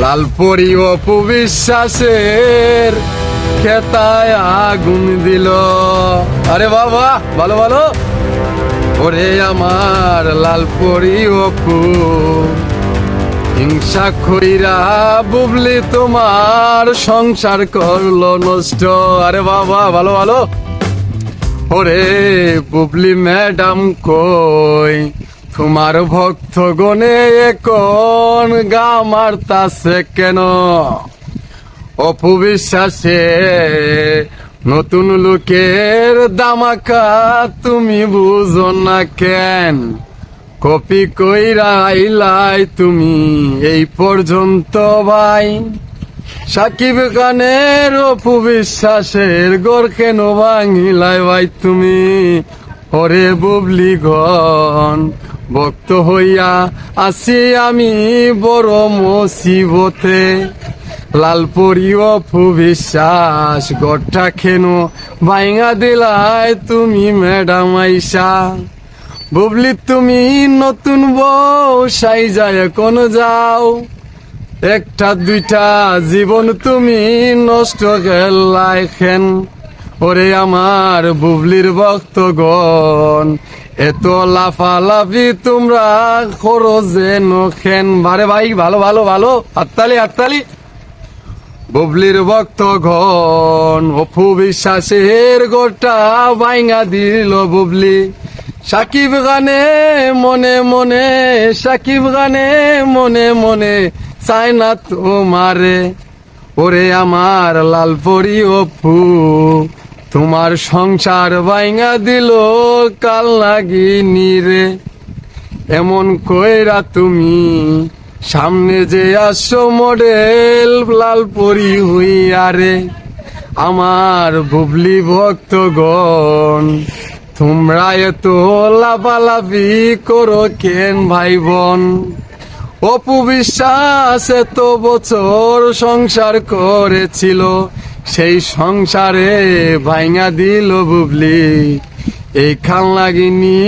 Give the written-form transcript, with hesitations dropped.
লালপরি অপু বিশ্বাসের খেতায় আগুন দিল। আরে বাবা, ভালো ভালো। ওরে আমার লালপরি অপু, হিংসা কইরা বুবলি তোমার সংসার করলো নষ্ট। আরে বাবা, ভালো ভালো। ওরে বুবলি ম্যাডাম কই, তোমার ভক্ত গনে এখন গা মারতাছে কেন? অপু বিশ্বাসে নতুন লোকের দামাকা তুমি বুঝো না কেন? কপি কইরা আইলাই তুমি এই পর্যন্ত ভাই, সাকিব খানের অপু বিশ্বাসের গড় কেন ভাঙিলাই ভাই তুমি? ওরে বুবলি গন, ভক্ত হইয়া আছি আমি বড় মুসিবতে। লালপরি অপু বিশ্বাস গড়টা কেন ভাঙা দিলাই তুমি ম্যাডাম আইসা? বুবলি তুমি নতুন বউ সাইজা এখন যাও, একটা দুইটা জীবন তুমি নষ্ট গেলাই খেন। ওরে আমার বুবলির ভক্তগণ, এত লাফালাফি তোমরা করো যেন খেন? বারে ভাই, ভালো ভালো ভালো, হাততালি হাততালি। বুবলির ভক্তগণ, অপু বিশ্বাসের গোটা ভাঙা দিল বুবলি। সাকিব খানে মনে মনে, সাকিব খানে মনে মনে চায় না তোমারে। ওরে আমার লালপরি অপু, তোমার সংসার ভাঙা দিল কাল লাগিনি রে। এমন কইরা তুমি সামনে যে আসো মডেল লালপরি হইয়া রে। আমার বুবলি ভক্তগণ, তোমরা এত লাফালাফি করো কেন ভাই বোন? অপু বিশ্বাস এত বছর সংসার করেছিল, সেই সংসারে ভাঙা দিল বুবলি এই খান লাগিনি।